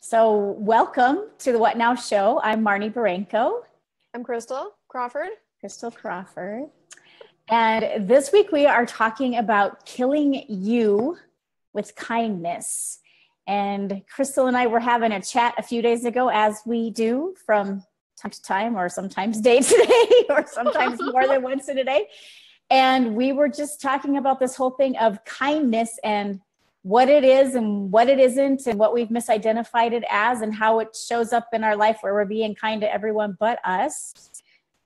So welcome to the What Now show. I'm Marnie Barenko. I'm Christel Crawford. Christel Crawford. And this week we are talking about killing you with kindness. And Christel and I were having a chat a few days ago, as we do from time to time, or sometimes day to day, or sometimes more than once in a day. And we were just talking about this whole thing of kindness and what it is and what it isn't, and what we've misidentified it as, and how it shows up in our life where we're being kind to everyone but us.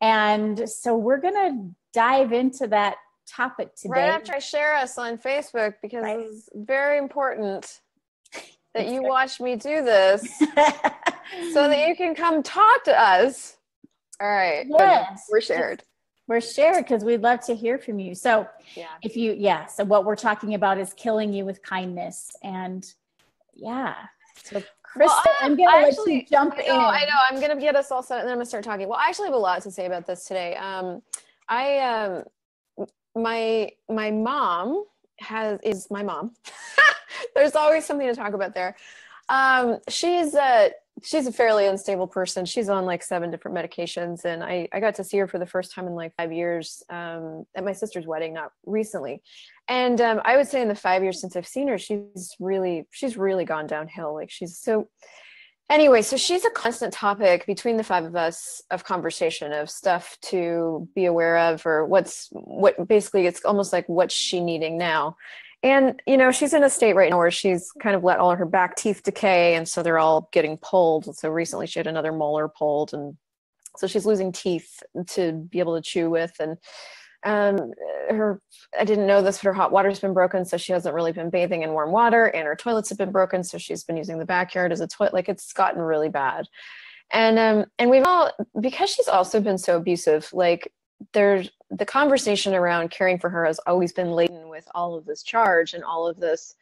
And so we're going to dive into that topic today. Right after I share us on Facebook, because it's very important that you watch me do this so that you can come talk to us. All right. Yes. We're shared. We're shared because we'd love to hear from you. So so what we're talking about is killing you with kindness. And so Christel, I'm going to let you jump in. I know. I'm going to get us all set and then I'm going to start talking. Well, I actually have a lot to say about this today. My mom is my mom. There's always something to talk about there. She's a fairly unstable person. She's on like 7 different medications. And I got to see her for the first time in like 5 years at my sister's wedding, not recently. And I would say in the 5 years since I've seen her, she's really gone downhill. So she's a constant topic between the 5 of us of conversation, of stuff to be aware of, or basically it's almost like what's she needing now. And, she's in a state right now where she's kind of let all of her back teeth decay. And so they're all getting pulled. So recently she had another molar pulled. And so she's losing teeth to be able to chew with. And I didn't know this, but her hot water's been broken. So she hasn't really been bathing in warm water, and her toilets have been broken. So she's been using the backyard as a toilet. Like, it's gotten really bad. And we've all, because she's also been so abusive, like there's the conversation around caring for her has always been laden with all of this charge and all of this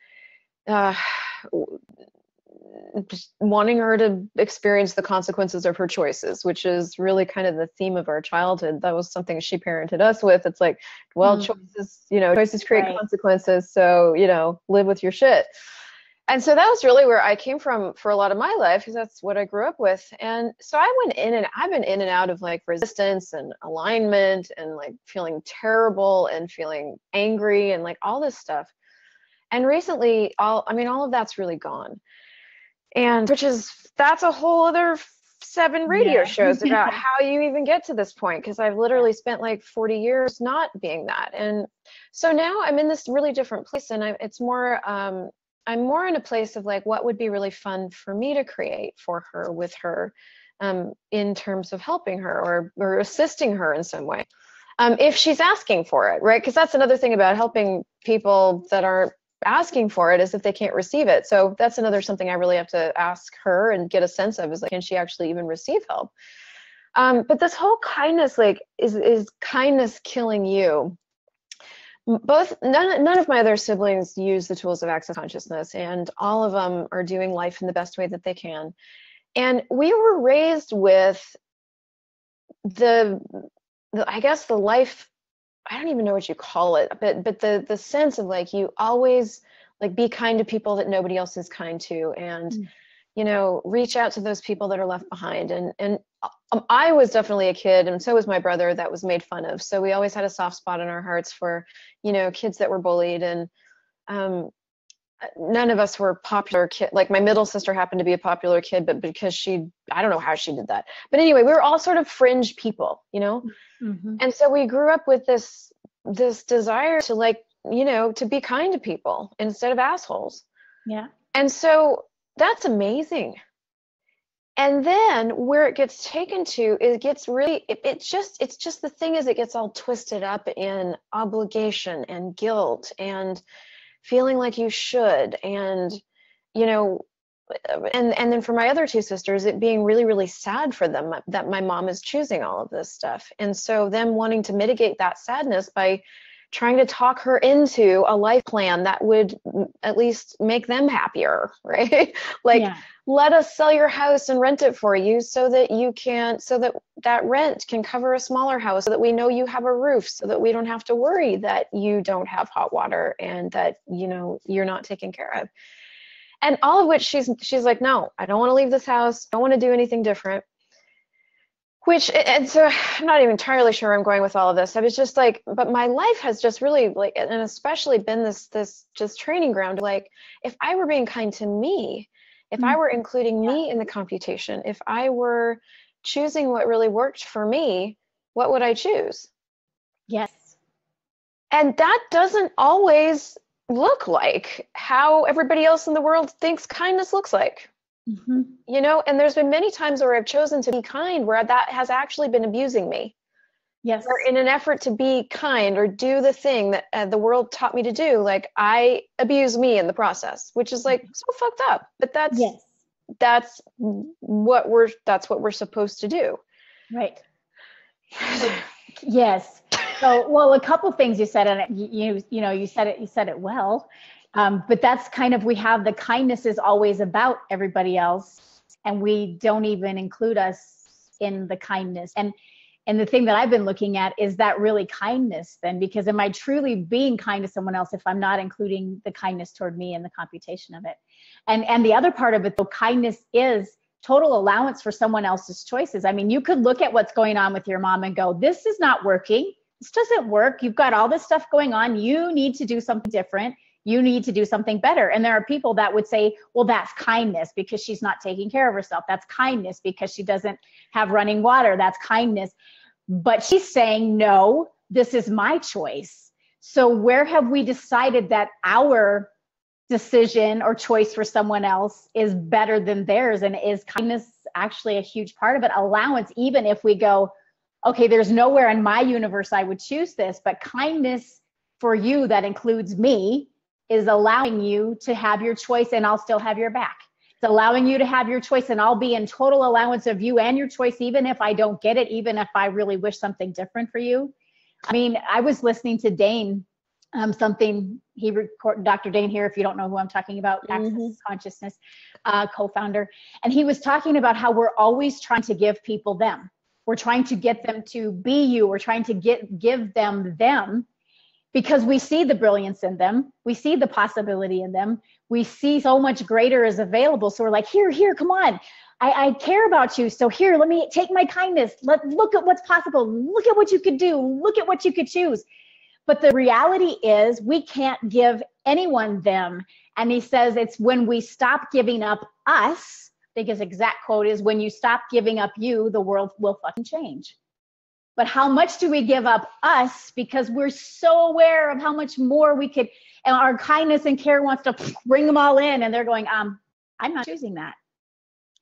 wanting her to experience the consequences of her choices, which is really kind of the theme of our childhood. That was something she parented us with. It's like, well, choices create consequences. So, live with your shit. And so that was really where I came from for a lot of my life, because that's what I grew up with. And so I've been in and out of like resistance and alignment and like feeling terrible and feeling angry and like all this stuff. And recently all of that's really gone. And that's a whole other 7 radio shows about how you even get to this point. Because I've literally spent like 40 years not being that. And so now I'm in this really different place, and I'm more in a place of like, what would be really fun for me to create for her, with her, in terms of helping her or assisting her in some way, if she's asking for it, right? Because that's another thing about helping people that aren't asking for it, is if they can't receive it. So that's something I really have to ask her and get a sense of, is like, can she actually even receive help? But this whole kindness, like, is kindness killing you? None of my other siblings use the tools of access consciousness, and all of them are doing life in the best way that they can. And we were raised with the life, I don't even know what you call it, but the sense of like, you always like be kind to people that nobody else is kind to, and reach out to those people that are left behind. And I was definitely a kid, and so was my brother, that was made fun of. So we always had a soft spot in our hearts for, kids that were bullied. And none of us were popular kid. Like, my middle sister happened to be a popular kid, but because I don't know how she did that. But anyway, we were all sort of fringe people, Mm-hmm. And so we grew up with this desire to to be kind to people instead of assholes. Yeah. And so that's amazing. And then where it gets taken to, it gets really, it's just the thing is, it gets all twisted up in obligation and guilt and feeling like you should. And, and then for my other 2 sisters, it being really, really sad for them that my mom is choosing all of this stuff. And so them wanting to mitigate that sadness by trying to talk her into a life plan that would at least make them happier, right? Let us sell your house and rent it for you so that that rent can cover a smaller house, so that we know you have a roof, so that we don't have to worry that you don't have hot water and that, you're not taken care of. And all of which she's like, no, I don't want to leave this house. I don't want to do anything different. Which, and so I'm not even entirely sure where I'm going with all of this. I was just like, but my life has just really like, and especially been this just training ground. Like, if I were being kind to me, if I were including me in the computation, if I were choosing what really worked for me, what would I choose? Yes. And that doesn't always look like how everybody else in the world thinks kindness looks like. Mm-hmm. You know, and there's been many times where I've chosen to be kind where that has actually been abusing me. Yes. Or in an effort to be kind or do the thing that the world taught me to do, like I abuse me in the process, which is like so fucked up. But that's what we're supposed to do. Right. Yes. So, well, a couple of things you said, and you said it well. But that's kind of, we have the kindness is always about everybody else, and we don't even include us in the kindness. And the thing that I've been looking at, is that really kindness then? Because am I truly being kind to someone else if I'm not including the kindness toward me in the computation of it? And the other part of it, though, kindness is total allowance for someone else's choices. I mean, you could look at what's going on with your mom and go, this is not working. This doesn't work. You've got all this stuff going on. You need to do something different. You need to do something better. And there are people that would say, well, that's kindness because she's not taking care of herself. That's kindness because she doesn't have running water. That's kindness. But she's saying, no, this is my choice. So where have we decided that our decision or choice for someone else is better than theirs? And is kindness actually a huge part of it? Allowance, even if we go, okay, there's nowhere in my universe I would choose this, but kindness for you that includes me is allowing you to have your choice, and I'll still have your back. It's allowing you to have your choice, and I'll be in total allowance of you and your choice, even if I don't get it, even if I really wish something different for you. I mean, I was listening to Dane, Dr. Dane here, if you don't know who I'm talking about, Access Consciousness co-founder. And he was talking about how we're always trying to give people them. We're trying to get them to be you. We're trying to give them. Because we see the brilliance in them. We see the possibility in them. We see so much greater is available. So we're like, here, come on. I care about you. So here, let me take my kindness. Look at what's possible. Look at what you could do. Look at what you could choose. But the reality is we can't give anyone them. And he says it's when we stop giving up us. I think his exact quote is, when you stop giving up you, the world will fucking change. But how much do we give up us? Because we're so aware of how much more we could, and our kindness and care wants to bring them all in, and they're going, I'm not choosing that.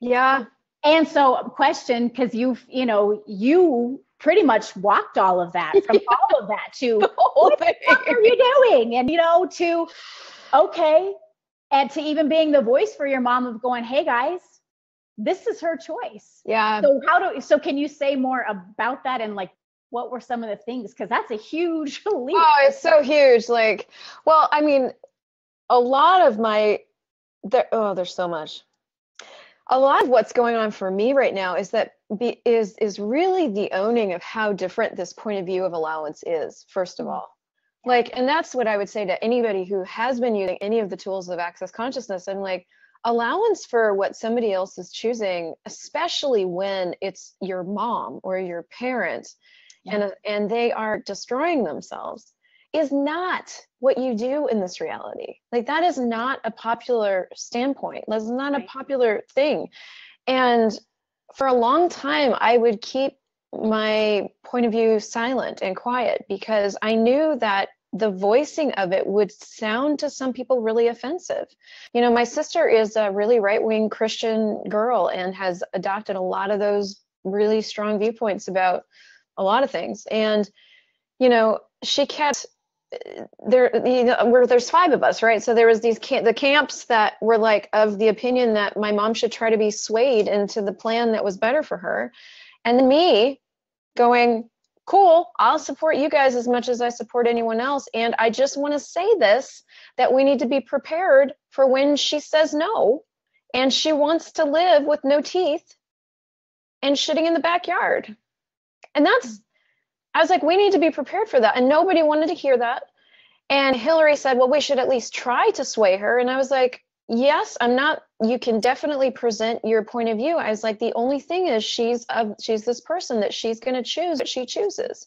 Yeah. And so question, because you pretty much walked all of that, from all of that to what the fuck are you doing? And to okay. And to even being the voice for your mom of going, hey guys, this is her choice. Yeah. So can you say more about that, and like, what were some of the things? Because that's a huge leap. Oh, it's so huge. Like, well, I mean, a lot of there's so much. A lot of what's going on for me right now is is really the owning of how different this point of view of allowance is, first of all. Like, and that's what I would say to anybody who has been using any of the tools of Access Consciousness. I'm like, allowance for what somebody else is choosing, especially when it's your mom or your parent, and they are destroying themselves, is not what you do in this reality. Like, that is not a popular standpoint. That's not a popular thing. And for a long time, I would keep my point of view silent and quiet, because I knew that the voicing of it would sound to some people really offensive. My sister is a really right-wing Christian girl and has adopted a lot of those really strong viewpoints about a lot of things. And, she kept there's 5 of us, right? So there was the camps that were like of the opinion that my mom should try to be swayed into the plan that was better for her. And then me going, cool, I'll support you guys as much as I support anyone else. And I just want to say this, that we need to be prepared for when she says no, and she wants to live with no teeth and shitting in the backyard. And I was like, we need to be prepared for that. And nobody wanted to hear that. And Hillary said, well, we should at least try to sway her. And I was like, yes, I'm not, you can definitely present your point of view. I was like, the only thing is she's this person that she's going to choose what she chooses.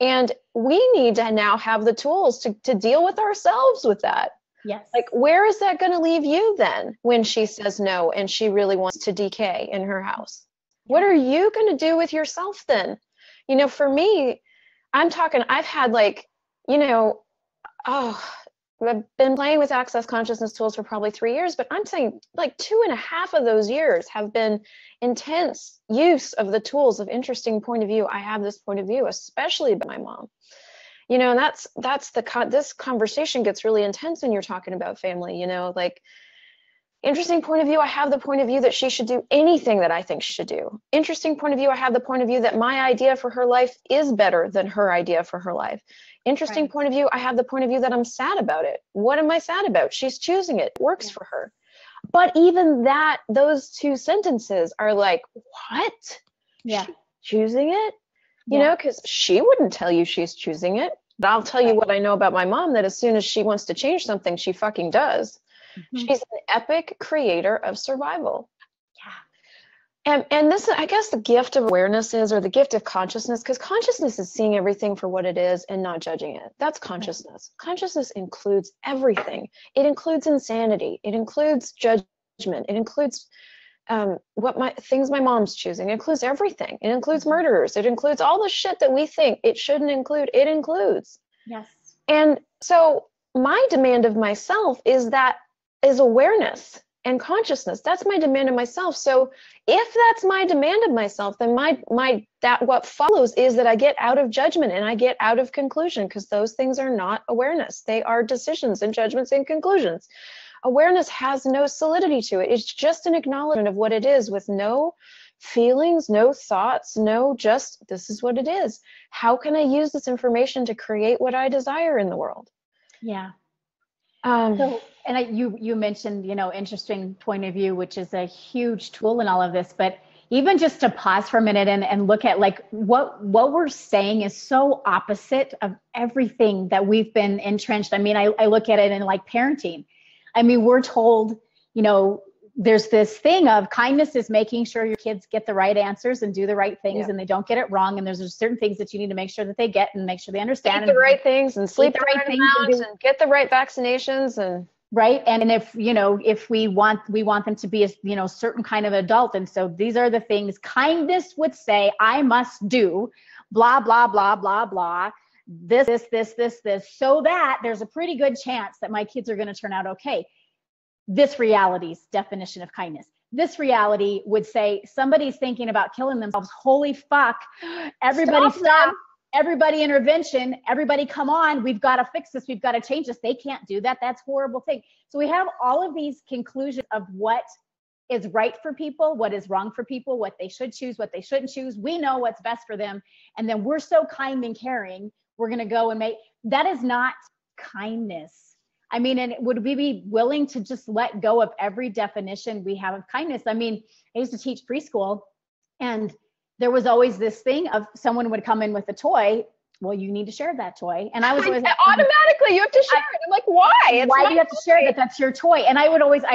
And we need to now have the tools to deal with ourselves with that. Yes. Like, where is that going to leave you then when she says no and she really wants to decay in her house? What are you going to do with yourself then? You know, for me, I've had like, you know, I've been playing with access consciousness tools for probably 3 years, but I'm saying like 2.5 of those years have been intense use of the tools of interesting point of view. I have this point of view, especially about my mom. You know, and this conversation gets really intense when you're talking about family, you know, like interesting point of view. I have the point of view that she should do anything that I think she should do. Interesting point of view. I have the point of view that my idea for her life is better than her idea for her life. Interesting point of view. I have the point of view that I'm sad about it. What am I sad about? She's choosing it. It works for her. But even that, those two sentences are like, what? Yeah. She's choosing it? You know, because she wouldn't tell you she's choosing it. But I'll tell you what I know about my mom, that as soon as she wants to change something, she fucking does. Mm-hmm. She's an epic creator of survival. Yeah. And this, I guess the gift of awareness is, or the gift of consciousness, because consciousness is seeing everything for what it is and not judging it. That's consciousness. Consciousness includes everything. It includes insanity. It includes judgment. It includes things my mom's choosing. It includes everything. It includes murderers. It includes all the shit that we think it shouldn't include. It includes. Yes. And so my demand of myself is awareness and consciousness. That's my demand of myself. So if that's my demand of myself, then what follows is that I get out of judgment and I get out of conclusion, because those things are not awareness. They are decisions and judgments and conclusions. Awareness has no solidity to it. It's just an acknowledgement of what it is, with no feelings, no thoughts, just this is what it is. How can I use this information to create what I desire in the world? Yeah. You mentioned, interesting point of view, which is a huge tool in all of this, but even just to pause for a minute and look at like what we're saying is so opposite of everything that we've been entrenched. I mean, I look at it in like parenting. I mean, we're told, there's this thing of kindness is making sure your kids get the right answers and do the right things and they don't get it wrong. And there's certain things that you need to make sure that they get and make sure they understand. Eat the right things and sleep the right amount and get the right vaccinations and. Right. And if we want them to be a, certain kind of adult. And so these are the things kindness would say, I must do blah, blah, blah, blah, blah. This, so that there's a pretty good chance that my kids are going to turn out okay. This reality's definition of kindness. This reality would say somebody's thinking about killing themselves. Holy fuck. Everybody stop. Everybody intervention. Everybody come on. We've got to fix this. We've got to change this. They can't do that. That's a horrible thing. So we have all of these conclusions of what is right for people, what is wrong for people, what they should choose, what they shouldn't choose. We know what's best for them. And then we're so kind and caring. We're going to go and that is not kindness. I mean, and would we be willing to just let go of every definition we have of kindness? I mean, I used to teach preschool, and there was always this thing of someone would come in with a toy. Well, you need to share that toy. And I was always automatically, you have to share it. I'm like, why? Why do you have to share that? That's your toy. And I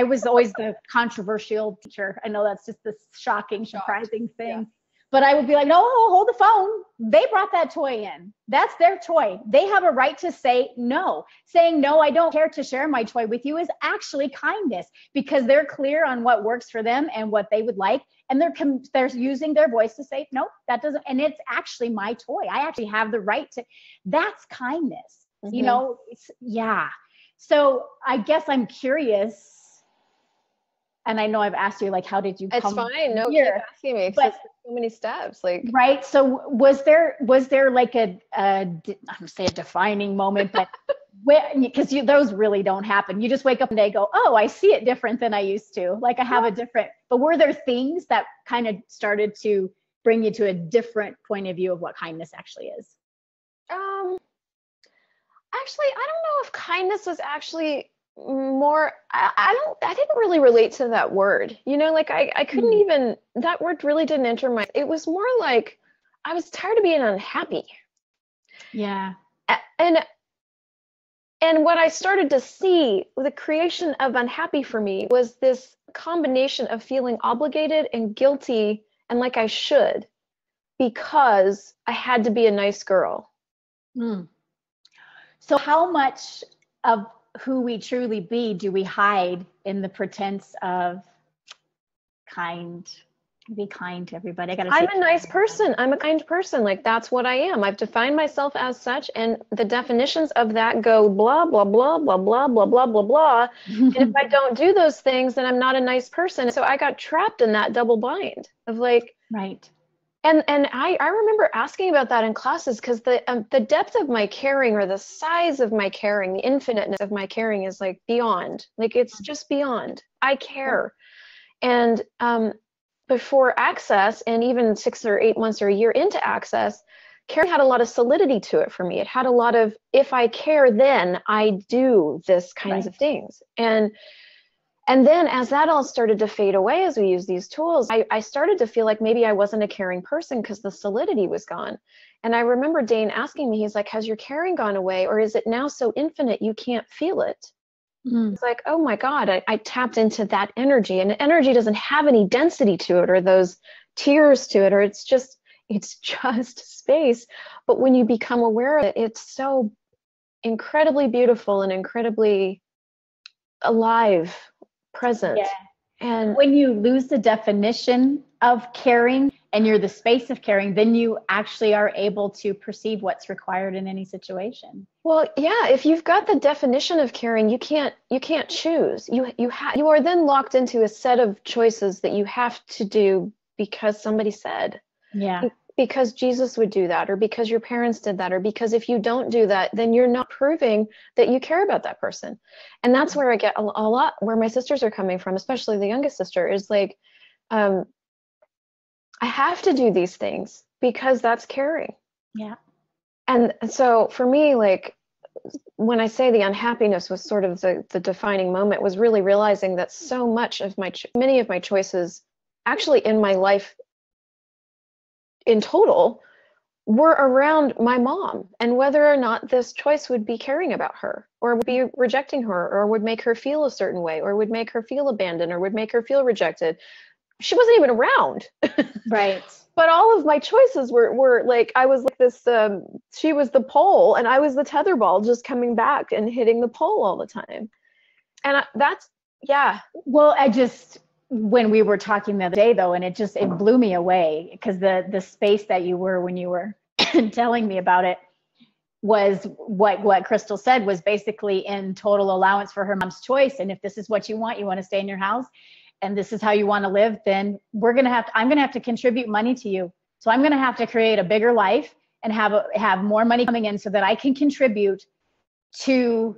was always the controversial teacher. I know that's just this shocking, surprising thing. Yeah. But I would be like, no, hold the phone. They brought that toy in. That's their toy. They have a right to say no. Saying, no, I don't care to share my toy with you is actually kindness, because they're clear on what works for them and what they would like. And they're using their voice to say, no, that doesn't. And it's actually my toy. I actually have the right to. That's kindness. Mm-hmm. So I guess I'm curious. And I know I've asked you, like, how did you come? It's fine. No, keep asking me. But so many steps, like. Right. So was there like I'm gonna say a defining moment, but because those really don't happen. You just wake up and they go, oh, I see it different than I used to. Like I have a different. But were there things that kind of started to bring you to a different point of view of what kindness actually is? Actually, I don't know if kindness was actually more. I didn't really relate to that word, like I couldn't even, that word really didn't enter my, it was more like I was tired of being unhappy. Yeah. And And what I started to see, the creation of unhappy for me, was this combination of feeling obligated and guilty and like I should, because I had to be a nice girl. Mm. So how much of who we truly be do we hide in the pretense of be kind to everybody? I'm a nice person. I'm a kind person. Like, that's what I am. I've defined myself as such, and the definitions of that go blah, blah, blah, blah, blah, blah, blah, blah, blah. And if I don't do those things, then I'm not a nice person. So I got trapped in that double bind of like, right. And I remember asking about that in classes, because the depth of my caring, or the size of my caring, the infiniteness of my caring is like beyond. Like, it's just beyond. I care. And before Access, and even 6 or 8 months or a year into Access, caring had a lot of solidity to it for me. It had a lot of, if I care, then I do this kinds of things. And then as that all started to fade away, as we use these tools, I started to feel like maybe I wasn't a caring person because the solidity was gone. And I remember Dane asking me, he's like, has your caring gone away, or is it now so infinite you can't feel it? It's like, oh my God, I tapped into that energy, and energy doesn't have any density to it, or those tears to it, or it's just space. But when you become aware of it, it's so incredibly beautiful and incredibly alive, present. Yeah. And when you lose the definition of caring and you're the space of caring, then you actually are able to perceive what's required in any situation. Well, yeah, if you've got the definition of caring, you can't choose. You are then locked into a set of choices that you have to do because somebody said. Yeah. Because Jesus would do that, or because your parents did that, or because if you don't do that, then you're not proving that you care about that person. And that's where I get a lot, where my sisters are coming from, especially the youngest sister, is like, I have to do these things because that's caring. Yeah. And so for me, like, when I say the unhappiness was sort of the defining moment, was really realizing that so much of many of my choices actually in my life in total were around my mom, and whether or not this choice would be caring about her, or would be rejecting her, or would make her feel a certain way, or would make her feel abandoned, or would make her feel rejected. She wasn't even around. Right. But all of my choices were like, I was like this, she was the pole and I was the tetherball, just coming back and hitting the pole all the time. And that's, yeah. Well, when we were talking the other day though, and it blew me away, because the space that you were when you were telling me about it was what Christel said, was basically in total allowance for her mom's choice. And if this is what you want to stay in your house, and this is how you want to live, then I'm going to have to contribute money to you. So I'm going to have to create a bigger life and have more money coming in so that I can contribute to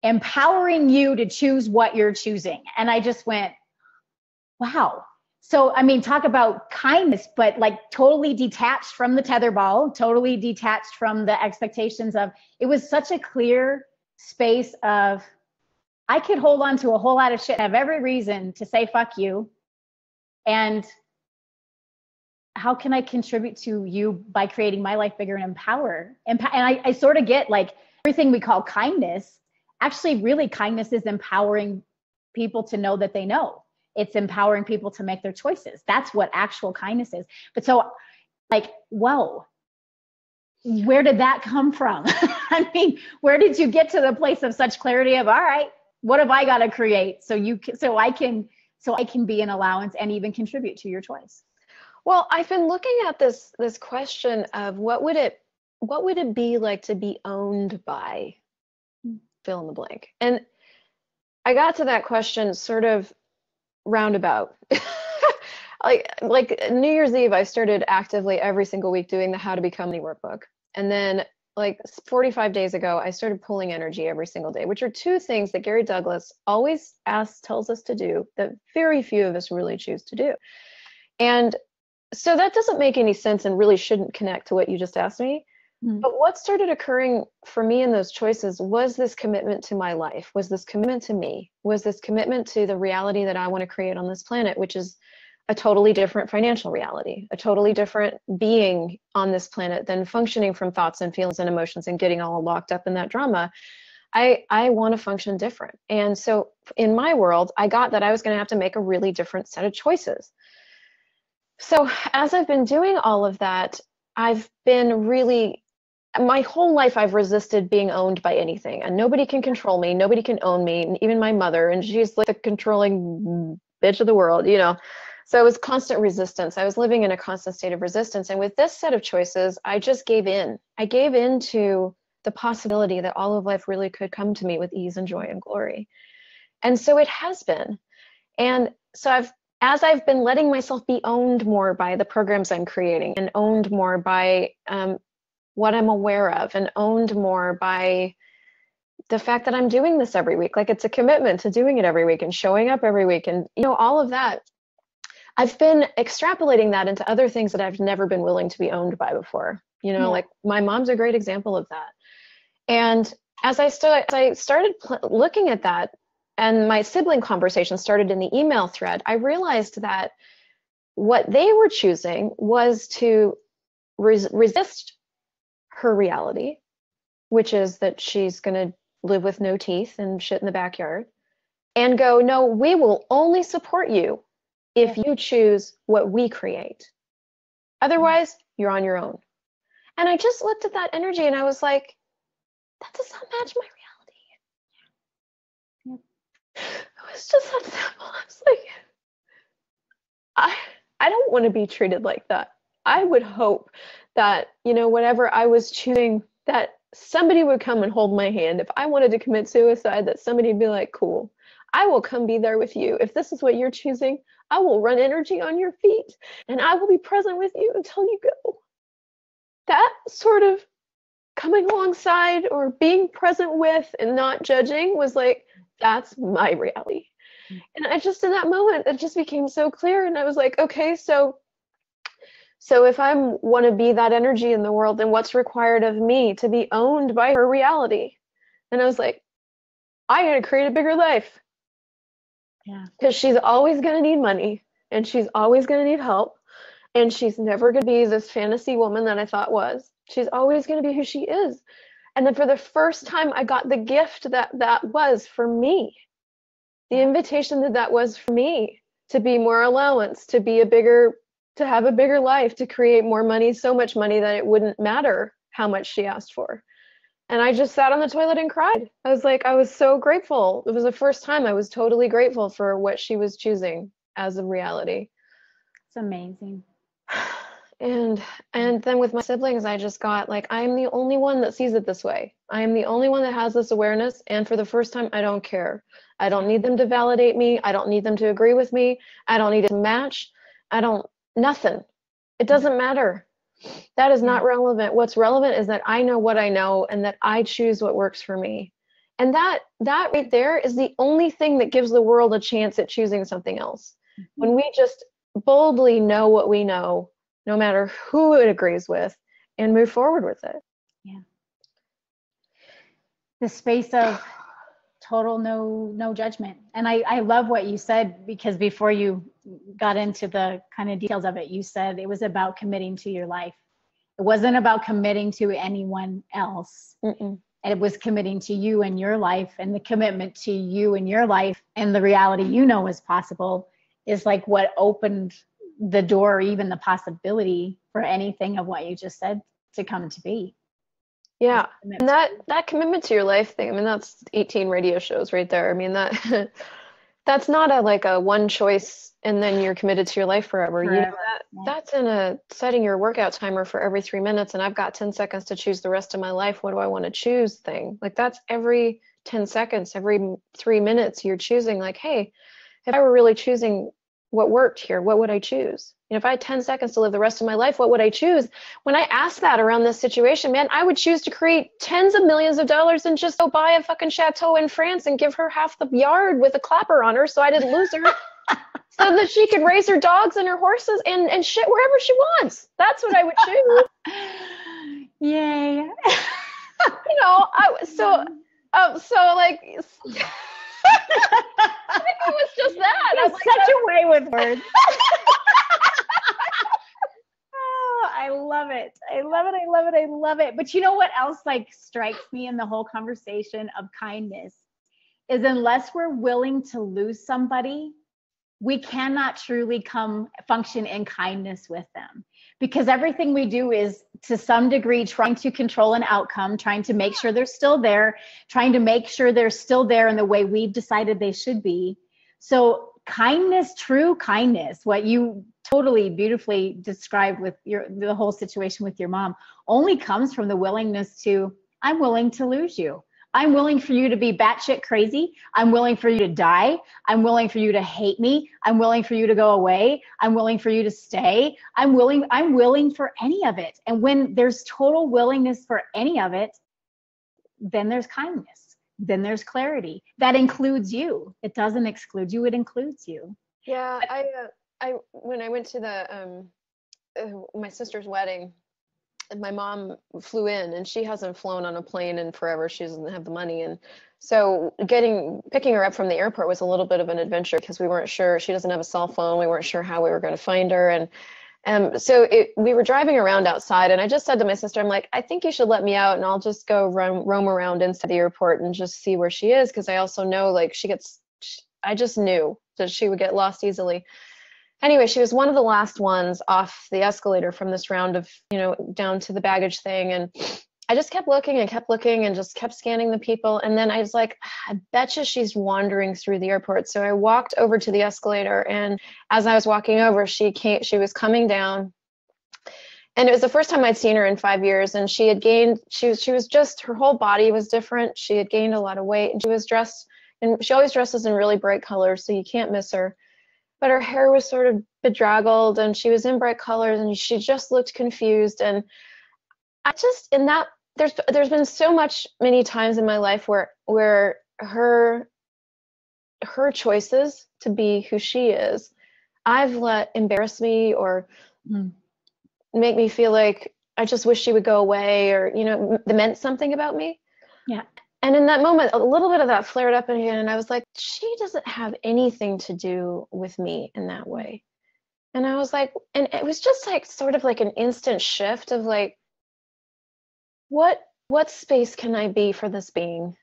empowering you to choose what you're choosing. And I just went, wow. So, I mean, talk about kindness, but like totally detached from the tetherball, totally detached from the expectations of, it was such a clear space of, I could hold on to a whole lot of shit, have every reason to say, fuck you. And how can I contribute to you by creating my life bigger and empower? And I sort of get like everything we call kindness, actually really kindness is empowering people to know that they know. It's empowering people to make their choices. That's what actual kindness is. But so like, whoa, where did that come from? I mean, where did you get to the place of such clarity of, all right, what have I got to create so I can be an allowance and even contribute to your choice? Well, I've been looking at this question of what would it be like to be owned by fill in the blank. And I got to that question sort of roundabout. like New Year's Eve, I started actively every single week doing the How to Become Money workbook. And then like 45 days ago, I started pulling energy every single day, which are two things that Gary Douglas always tells us to do that very few of us really choose to do. And so that doesn't make any sense and really shouldn't connect to what you just asked me. Mm-hmm. But what started occurring for me in those choices was this commitment to my life, was this commitment to me, was this commitment to the reality that I want to create on this planet, which is a totally different financial reality, a totally different being on this planet than functioning from thoughts and feelings and emotions and getting all locked up in that drama. I want to function different. And so in my world, I got that I was going to have to make a really different set of choices. So as I've been doing all of that, I've been really, my whole life I've resisted being owned by anything, and nobody can control me. Nobody can own me, even my mother. And she's like the controlling bitch of the world, you know? So it was constant resistance. I was living in a constant state of resistance. And with this set of choices, I just gave in. I gave in to the possibility that all of life really could come to me with ease and joy and glory. And so it has been. And so as I've been letting myself be owned more by the programs I'm creating, and owned more by what I'm aware of, and owned more by the fact that I'm doing this every week, like it's a commitment to doing it every week and showing up every week, and you know, all of that, I've been extrapolating that into other things that I've never been willing to be owned by before. You know, like my mom's a great example of that. And as I started looking at that, and my sibling conversation started in the email thread, I realized that what they were choosing was to resist her reality, which is that she's going to live with no teeth and shit in the backyard, and go, no, we will only support you if you choose what we create. Otherwise, you're on your own. And I just looked at that energy and I was like, that does not match my reality. It was just that simple. I was like, I don't want to be treated like that. I would hope that, you know, whatever I was choosing, that somebody would come and hold my hand. If I wanted to commit suicide, that somebody would be like, cool, I will come be there with you. If this is what you're choosing, I will run energy on your feet and I will be present with you until you go. That sort of coming alongside or being present with and not judging was like, that's my reality. And I just, in that moment, it just became so clear. And I was like, okay, so if I want to be that energy in the world, then what's required of me to be owned by her reality? And I was like, I got to create a bigger life. Yeah. Because she's always going to need money, and she's always going to need help. And she's never going to be this fantasy woman that I thought was. She's always going to be who she is. And then for the first time, I got the gift that was for me. The invitation that was for me, to be more allowance, to have a bigger life, to create more money, so much money that it wouldn't matter how much she asked for. And I just sat on the toilet and cried. I was like, I was so grateful. It was the first time I was totally grateful for what she was choosing as a reality. It's amazing. And then with my siblings, I just got like, I'm the only one that sees it this way. I am the only one that has this awareness. And for the first time, I don't care. I don't need them to validate me. I don't need them to agree with me. I don't need it to match. Nothing. It doesn't matter. That is not relevant. What's relevant is that I know what I know and that I choose what works for me. And that right there is the only thing that gives the world a chance at choosing something else. Mm-hmm. When we just boldly know what we know, no matter who it agrees with, and move forward with it. Yeah. The space of total no judgment. And I love what you said, because before you got into the kind of details of it, you said it was about committing to your life. It wasn't about committing to anyone else. Mm-mm. It was committing to you and your life, and the commitment to you and your life and the reality you know is possible is like what opened the door, or even the possibility for anything of what you just said to come to be. Yeah. And that commitment to your life thing, I mean, that's 18 radio shows right there. I mean, that's not a one choice and then you're committed to your life forever. You know, that's in a setting your workout timer for every 3 minutes, and I've got 10 seconds to choose the rest of my life. What do I want to choose thing? Like, that's every 10 seconds, every 3 minutes you're choosing, like, hey, if I were really choosing what worked here, what would I choose? And if I had 10 seconds to live the rest of my life, what would I choose? When I asked that around this situation, man, I would choose to create tens of millions of dollars and just go buy a fucking chateau in France and give her half the yard with a clapper on her so I didn't lose her, so that she could raise her dogs and her horses and shit wherever she wants. That's what I would choose. Yay. You know, like, I think it was just that. You're such a way with words. Oh, I love it. I love it. I love it. I love it. But you know what else like strikes me in the whole conversation of kindness is unless we're willing to lose somebody, we cannot truly function in kindness with them, because everything we do is to some degree trying to control an outcome, trying to make sure they're still there, trying to make sure they're still there in the way we've decided they should be. So kindness, true kindness, what you totally beautifully described with the whole situation with your mom, only comes from the willingness to, I'm willing to lose you. I'm willing for you to be batshit crazy. I'm willing for you to die. I'm willing for you to hate me. I'm willing for you to go away. I'm willing for you to stay. I'm willing for any of it. And when there's total willingness for any of it, then there's kindness. Then there's clarity. That includes you. It doesn't exclude you. It includes you. Yeah. I when I went to my sister's wedding, and my mom flew in, and she hasn't flown on a plane in forever. She doesn't have the money. And so picking her up from the airport was a little bit of an adventure, because we weren't sure. She doesn't have a cell phone. We weren't sure how we were going to find her. And so we were driving around outside, and I just said to my sister, I'm like, I think you should let me out and I'll just go roam around inside the airport and just see where she is. Because I also know, like, I just knew that she would get lost easily. Anyway, she was one of the last ones off the escalator from this round of, down to the baggage thing. And I just kept looking and just kept scanning the people. And then I was like, I betcha she's wandering through the airport. So I walked over to the escalator, and as I was walking over, she was coming down. And it was the first time I'd seen her in 5 years. And she was just, her whole body was different. She had gained a lot of weight, and she was dressed, and she always dresses in really bright colors, so you can't miss her. But her hair was sort of bedraggled, and she was in bright colors, and she just looked confused. And there's been so many times in my life where her choices to be who she is, I've let embarrass me or make me feel like I just wish she would go away, or, that meant something about me. Yeah. And in that moment, a little bit of that flared up again, and I was like, she doesn't have anything to do with me in that way. And I was like, and it was just like sort of like an instant shift of like, what space can I be for this being?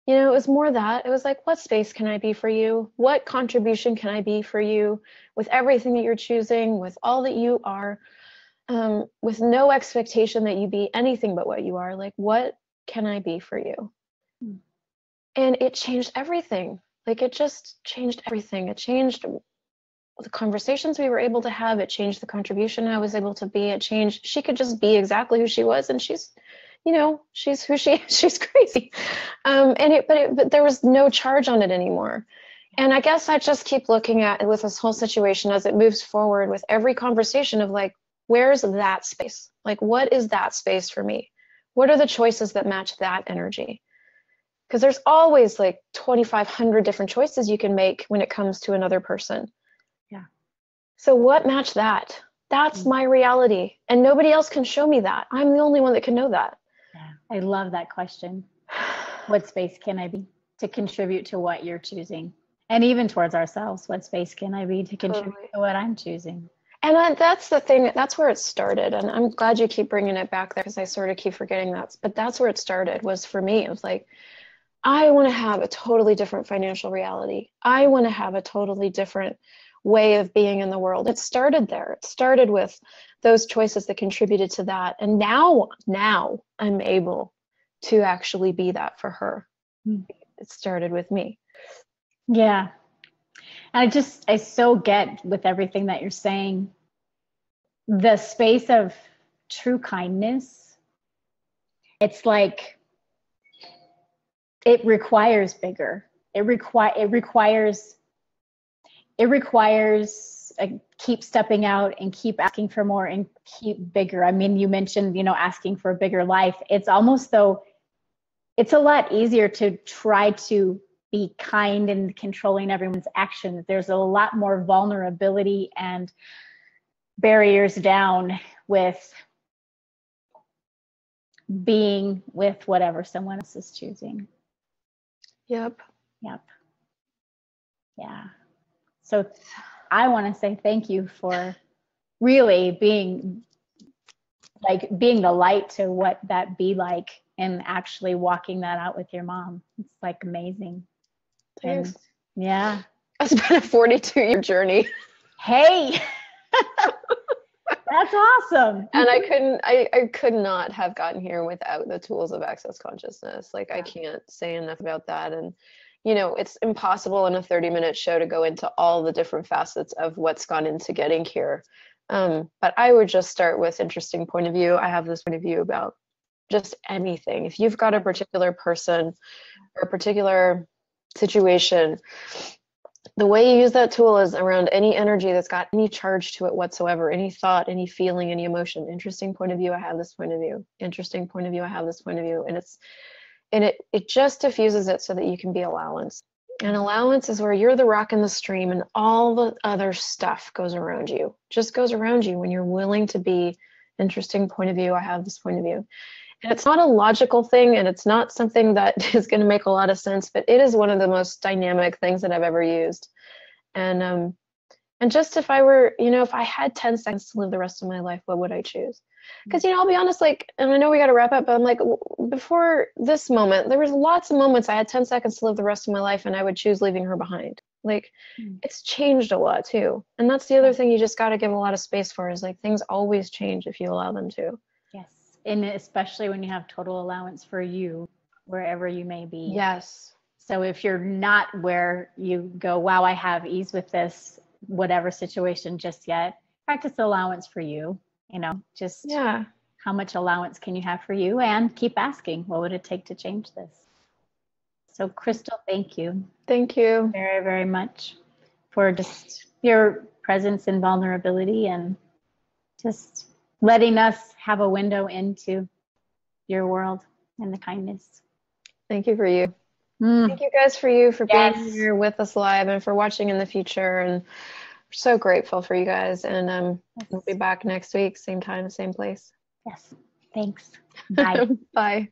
It was more that. It was like, what space can I be for you? What contribution can I be for you with everything that you're choosing, with all that you are, with no expectation that you be anything but what you are? Like, what can I be for you? And it changed everything. Like, it just changed everything. It changed the conversations we were able to have. It changed the contribution I was able to be. It changed. She could just be exactly who she was, and she's who she is. She's crazy. But there was no charge on it anymore. And I guess I just keep looking at it with this whole situation as it moves forward, with every conversation of like, where's that space? Like, what is that space for me? What are the choices that match that energy? Because there's always like 2,500 different choices you can make when it comes to another person. Yeah. So what matched that? That's my reality. And nobody else can show me that. I'm the only one that can know that. Yeah. I love that question. What space can I be to contribute to what you're choosing? And even towards ourselves, what space can I be to contribute to what I'm choosing? And that's the thing, that's where it started. And I'm glad you keep bringing it back there, because I sort of keep forgetting that. But that's where it started, was for me. It was like, I want to have a totally different financial reality. I want to have a totally different way of being in the world. It started there. It started with those choices that contributed to that. And now I'm able to actually be that for her. It started with me. Yeah. And I so get with everything that you're saying, the space of true kindness. It's like, it requires bigger. It requires keep stepping out and keep asking for more and keep bigger. I mean, you mentioned, asking for a bigger life. It's almost though it's a lot easier to try to be kind and controlling everyone's actions. There's a lot more vulnerability and barriers down with being with whatever someone else is choosing. Yep. Yeah. So I want to say thank you for really being like being the light to what that be like and actually walking that out with your mom. It's like amazing. Thanks. And yeah. It's been a 42-year journey. Hey, that's awesome. And I could not have gotten here without the tools of access consciousness. Like, I can't say enough about that. And, it's impossible in a 30-minute show to go into all the different facets of what's gone into getting here. But I would just start with interesting point of view. I have this point of view about just anything. If you've got a particular person or a particular situation, the way you use that tool is around any energy that's got any charge to it whatsoever, any thought, any feeling, any emotion. Interesting point of view, I have this point of view. Interesting point of view, I have this point of view. And it just diffuses it so that you can be allowance. And allowance is where you're the rock in the stream and all the other stuff goes around you. Just goes around you when you're willing to be interesting point of view, I have this point of view. And it's not a logical thing, and it's not something that is going to make a lot of sense, but it is one of the most dynamic things that I've ever used. And just if I were, if I had 10 seconds to live the rest of my life, what would I choose? Because, I'll be honest, like, and I know we got to wrap up, but I'm like, before this moment, there was lots of moments I had 10 seconds to live the rest of my life, and I would choose leaving her behind. Like, it's changed a lot too. And that's the other thing you just got to give a lot of space for, is like, things always change if you allow them to. Yes. And especially when you have total allowance for you, wherever you may be. Yes. So if you're not where you go, wow, I have ease with this, whatever situation just yet, practice allowance for you, just how much allowance can you have for you, and keep asking, what would it take to change this? So Christel, thank you. Thank you very, very much for just your presence and vulnerability, and just letting us have a window into your world and the kindness. Thank you for you. Thank you guys for being here with us live and for watching in the future. And we're so grateful for you guys. And we'll be back next week, same time, same place. Yes. Thanks. Bye. Bye.